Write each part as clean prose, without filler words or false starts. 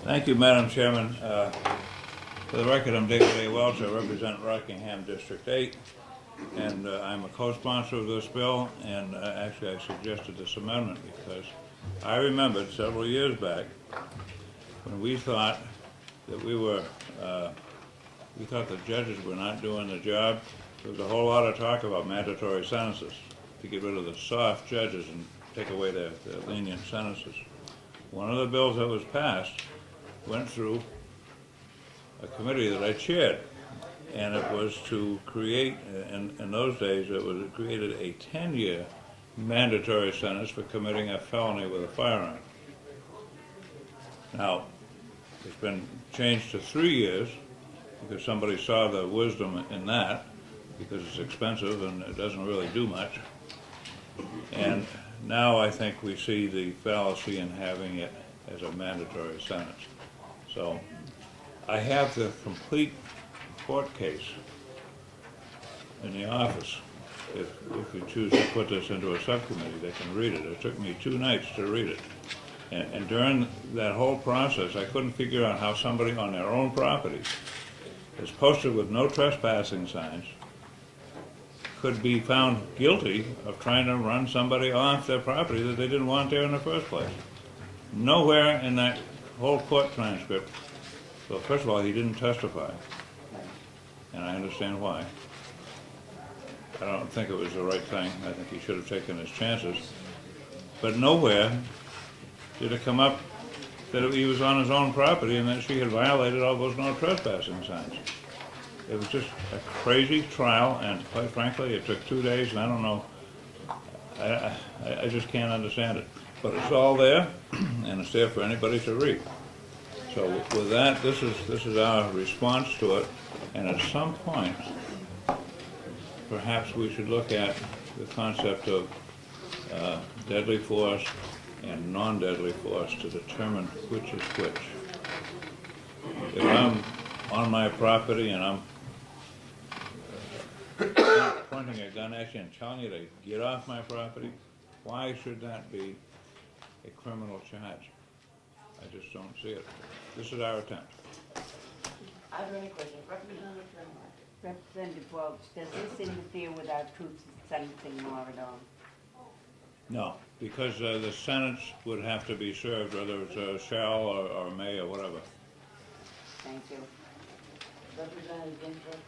Thank you, Madam Chairman. For the record, I'm David Welch. I represent Rockingham District 8, and I'm a co-sponsor of this bill, and actually I suggested this amendment because I remembered several years back when we thought that we thought the judges were not doing the job. There was a whole lot of talk about mandatory sentences to get rid of the soft judges and take away their lenient sentences. One of the bills that was passed went through a committee that I chaired, and it was to create, in those days, it created a 10-year mandatory sentence for committing a felony with a firearm. Now, it's been changed to 3 years because somebody saw the wisdom in that, because it's expensive and it doesn't really do much. And now I think we see the fallacy in having it as a mandatory sentence. So I have the complete court case in the office. If you choose to put this into a subcommittee, they can read it. It took me 2 nights to read it. And during that whole process, I couldn't figure out how somebody on their own property is posted with no trespassing signs could be found guilty of trying to run somebody off their property that they didn't want there in the first place. Nowhere in that whole court transcript. Well, first of all, he didn't testify, and I understand why. I don't think it was the right thing. I think he should have taken his chances. But nowhere did it come up that he was on his own property and that she had violated all those no trespassing signs. It was just a crazy trial, and quite frankly, it took 2 days, and I don't know, I just can't understand it. But it's all there, and it's there for anybody to read. So with that, this is our response to it, and at some point, perhaps we should look at the concept of deadly force and non-deadly force to determine which is which. If I'm on my property and I'm pointing a gun at you and telling you to get off my property, why should that be a criminal charge? I just don't see it. This is our attempt. Are there any questions? Representative Welch, does this interfere with our truth sentencing law at all? No, because the sentence would have to be served, whether it's a shall or may or whatever. Thank you. Representative Ginsburg?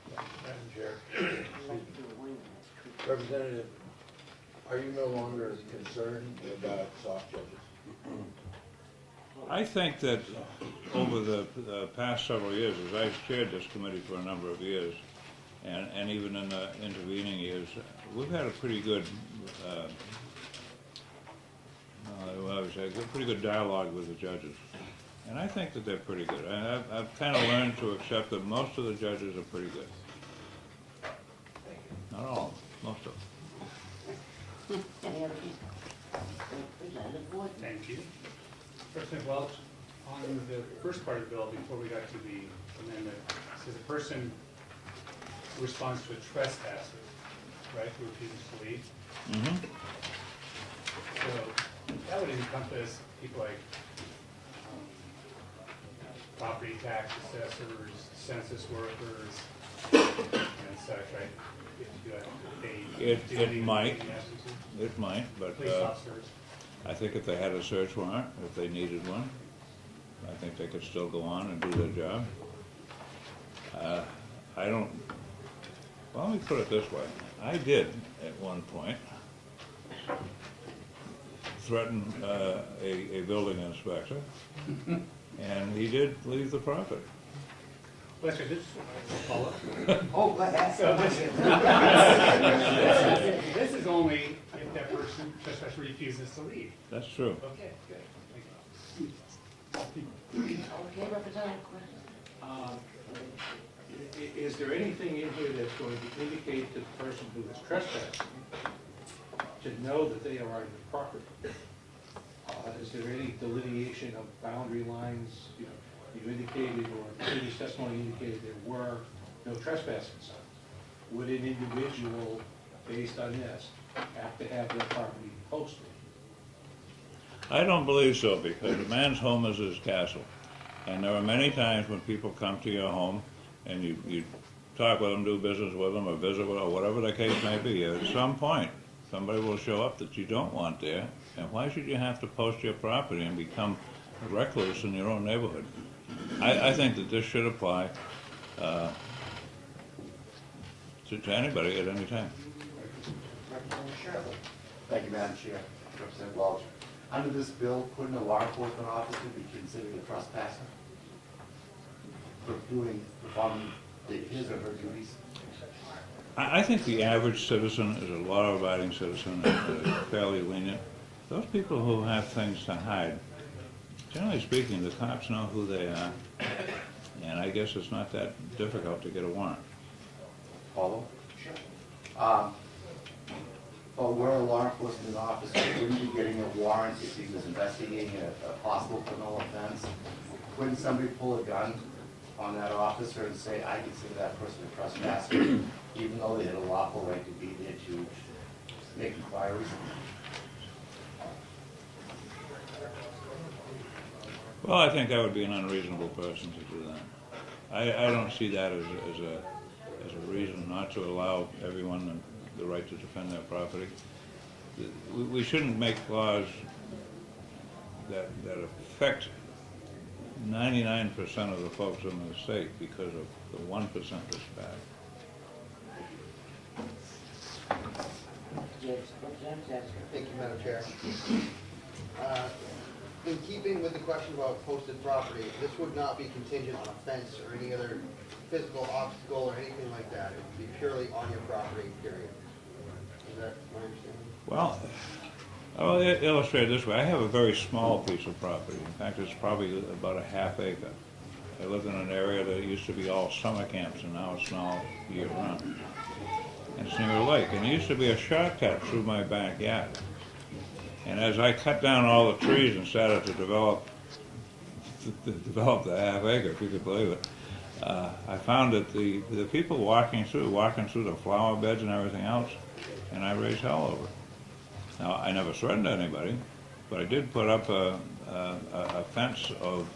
Madam Chair, I'd like to do away with this truth. Representative, are you no longer concerned about soft judges? I think that over the past several years, as I've chaired this committee for a number of years, and even in the intervening years, we've had a pretty good, pretty good dialogue with the judges. And I think that they're pretty good. I've kind of learned to accept that most of the judges are pretty good. Not all, most of them. Any other people? Representative Wood? Thank you. President Welch, on the first part of the bill, before we got to the amendment, it says a person who responds to a trespasser, right, who refuses to leave. Mm-hmm. So that would encompass people like property tax assessors, census workers, and such, right? If you have to pay It might. in the absence of It might, but police officers. I think if they had a search warrant, if they needed one, I think they could still go on and do their job. I don't, well, let me put it this way. I did, at one point, threaten a building inspector, and he did leave the property. Well, actually, this follow up. Oh, go ahead. So this is only if that person just refuses to leave. That's true. Okay, good. Thank you. Okay, Representative Quinn? Is there anything in here that's going to indicate to the person who is trespassing to know that they are on your property? Is there any delineation of boundary lines? You indicated, or previous testimony indicated there were no trespassing signs. Would an individual, based on this, have to have their property posted? I don't believe so, because a man's home is his castle. And there are many times when people come to your home and you talk with them, do business with them, or visit with them, or whatever the case may be. At some point, somebody will show up that you don't want there, and why should you have to post your property and become a recluse in your own neighborhood? I think that this should apply to anybody at any time. Representative Sherwood. Thank you, Madam Chair. Representative Welch. Under this bill, couldn't a law enforcement officer be considered a trespasser for performing his or her duties? I think the average citizen is a law-abiding citizen and fairly lenient. Those people who have things to hide, generally speaking, the cops know who they are, and I guess it's not that difficult to get a warrant. Follow? Well, we're a law enforcement officer, wouldn't be getting a warrant if he was investigating a possible criminal offense? Couldn't somebody pull a gun on that officer and say, I consider that person a trespasser, even though they had a lawful right to be there to make inquiries? Well, I think that would be an unreasonable person to do that. I don't see that as a reason not to allow everyone the right to defend their property. We shouldn't make laws that affect 99% of the folks in the state because of the 1% that's bad. Yes, Representative Tasker. Thank you, Madam Chair. In keeping with the question about posted property, this would not be contingent on a fence or any other physical obstacle or anything like that. It would be purely on your property, period. Is that my understanding? Well, I'll illustrate it this way. I have a very small piece of property. In fact, it's probably about a half acre. I live in an area that used to be all summer camps, and now it's all year round. And it's near a lake, and there used to be a shortcut through my backyard. And as I cut down all the trees and started to develop the half acre, if you could believe it, I found that the people walking through the flower beds and everything else, and I raised hell over it. Now, I never threatened anybody, but I did put up a fence of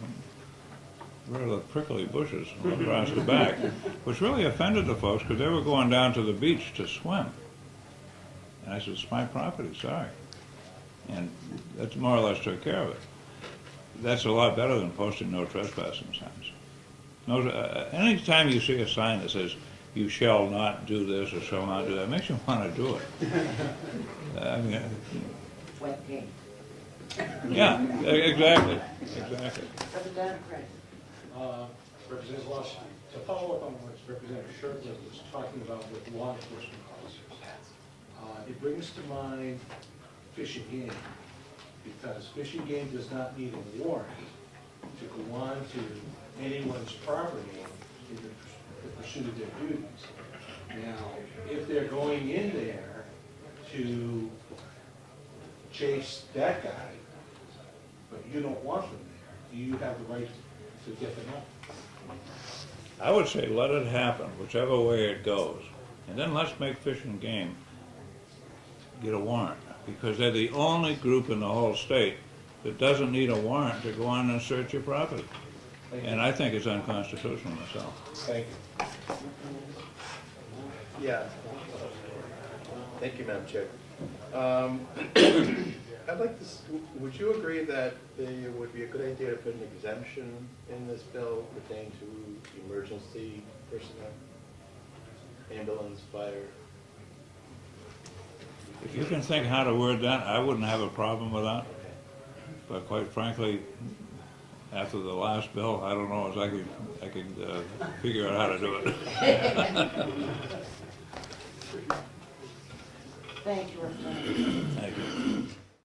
rather prickly bushes across the back, which really offended the folks because they were going down to the beach to swim. And I said, it's my property, sorry. And that more or less took care of it. That's a lot better than posting no trespassing signs. No, anytime you see a sign that says, you shall not do this or shall not do that, it makes you want to do it. I mean, Wet game. yeah, exactly. Representative Craig. Representative Welch, to follow up on what Representative Sherwood was talking about with law enforcement officers, it brings to mind fish and game, because fish and game does not need a warrant to go on to anyone's property in the pursuit of their duties. Now, if they're going in there to chase that guy, but you don't want them there, do you have the right to get them out? I would say let it happen, whichever way it goes. And then let's make Fish and Game get a warrant, because they're the only group in the whole state that doesn't need a warrant to go on and search your property. And I think it's unconstitutional myself. Thank you. Yeah. Thank you, Madam Chair. I'd like to, would you agree that it would be a good idea to put an exemption in this bill pertaining to emergency personnel? Ambulance, fire? If you can think how to word that, I wouldn't have a problem with that. But quite frankly, after the last bill, I don't know as I could figure out how to do it. Thank you, Representative. Thank you.